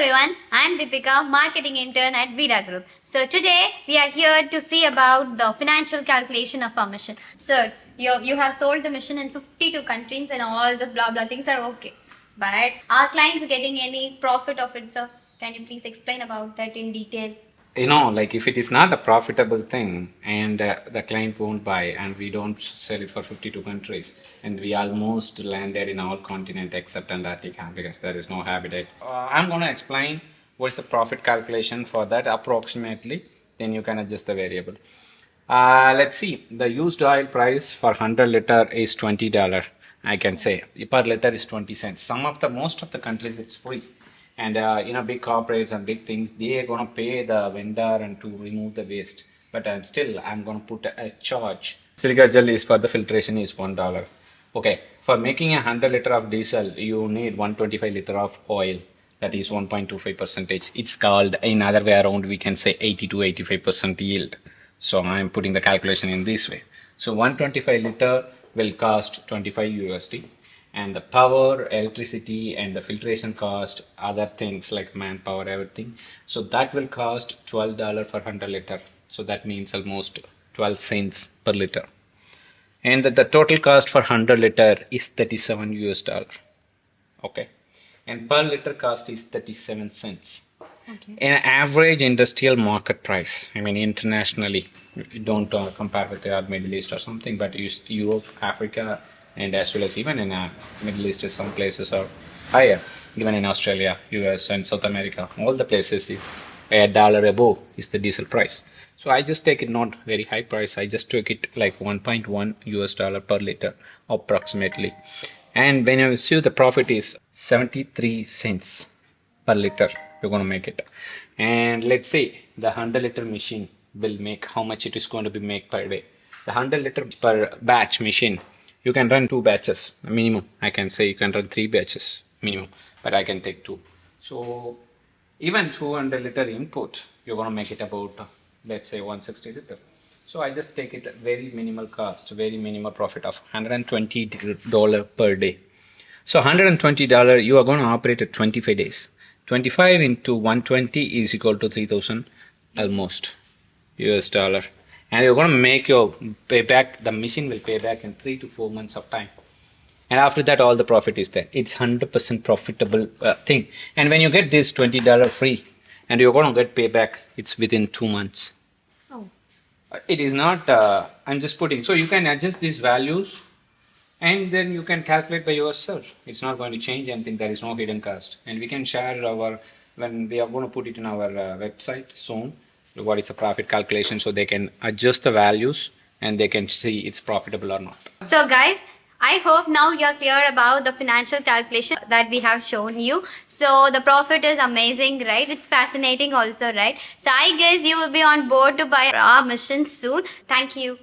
everyone, I am Deepika, marketing intern at VEERA Group. So today we are here to see about the financial calculation of our mission. Sir, you have sold the mission in 52 countries and all those blah blah things are okay. But are clients getting any profit of it, sir? Can you please explain about that in detail? Like if it is not a profitable thing and the client won't buy and we don't sell it for 52 countries and we almost landed in all continent except Antarctica because there is no habitat. I'm going to explain what is the profit calculation for that approximately, then you can adjust the variable. Let's see, the used oil price for 100 liter is $20. I can say per liter is 20 cents. Most of the countries it's free. And big corporates and big things, they are going to pay the vendor and to remove the waste. But I'm going to put a charge. Silica gel is for the filtration is $1. Okay, for making 100 liter of diesel, you need 125 liter of oil. That is 1.25%. It's called, in other way around, we can say 80 to 85% yield. So I'm putting the calculation in this way. So 125 liter will cost 25 USD. And the power, electricity, and the filtration cost, other things like manpower, everything. So that will cost $12 per 100 liter. So that means almost 12 cents per liter. And the total cost for 100 liter is 37 US dollar. Okay. And per liter cost is 37 cents. Okay. An average industrial market price, internationally, don't compare with the Middle East or something, but Europe, Africa, and as well as even in Middle East, some places are higher. Even in Australia, US, and South America, all the places is $1 above is the diesel price. So I just take it not very high price. I just took it like 1.1 US dollar per liter approximately. And when you see the profit is 73 cents per liter, you're going to make it. And let's say the 100 liter machine will make how much it is going to be make per day. The 100 liter per batch machine, you can run 2 batches minimum. I can say you can run 3 batches minimum, but I can take 2. So even 200 liter input, you're going to make it about, let's say 160 liter. So I just take it at very minimal cost, very minimal profit of $120 per day. So $120, you are going to operate at 25 days. 25 into 120 is equal to 3,000 almost US dollar. And you're going to make your payback, the machine will pay back in 3 to 4 months of time. And after that, all the profit is there. It's 100% profitable thing. And when you get this $20 free, and you're going to get payback, it's within 2 months. Oh. It is not, I'm just putting, so you can adjust these values and then you can calculate by yourself. It's not going to change anything. There is no hidden cost. And we can share when we are going to put it in our website soon, what is the profit calculation, so they can adjust the values and they can see it's profitable or not. So guys, I hope now you're clear about the financial calculation that we have shown you. So the profit is amazing, right? It's fascinating also, right? So I guess you will be on board to buy our mission soon. Thank you.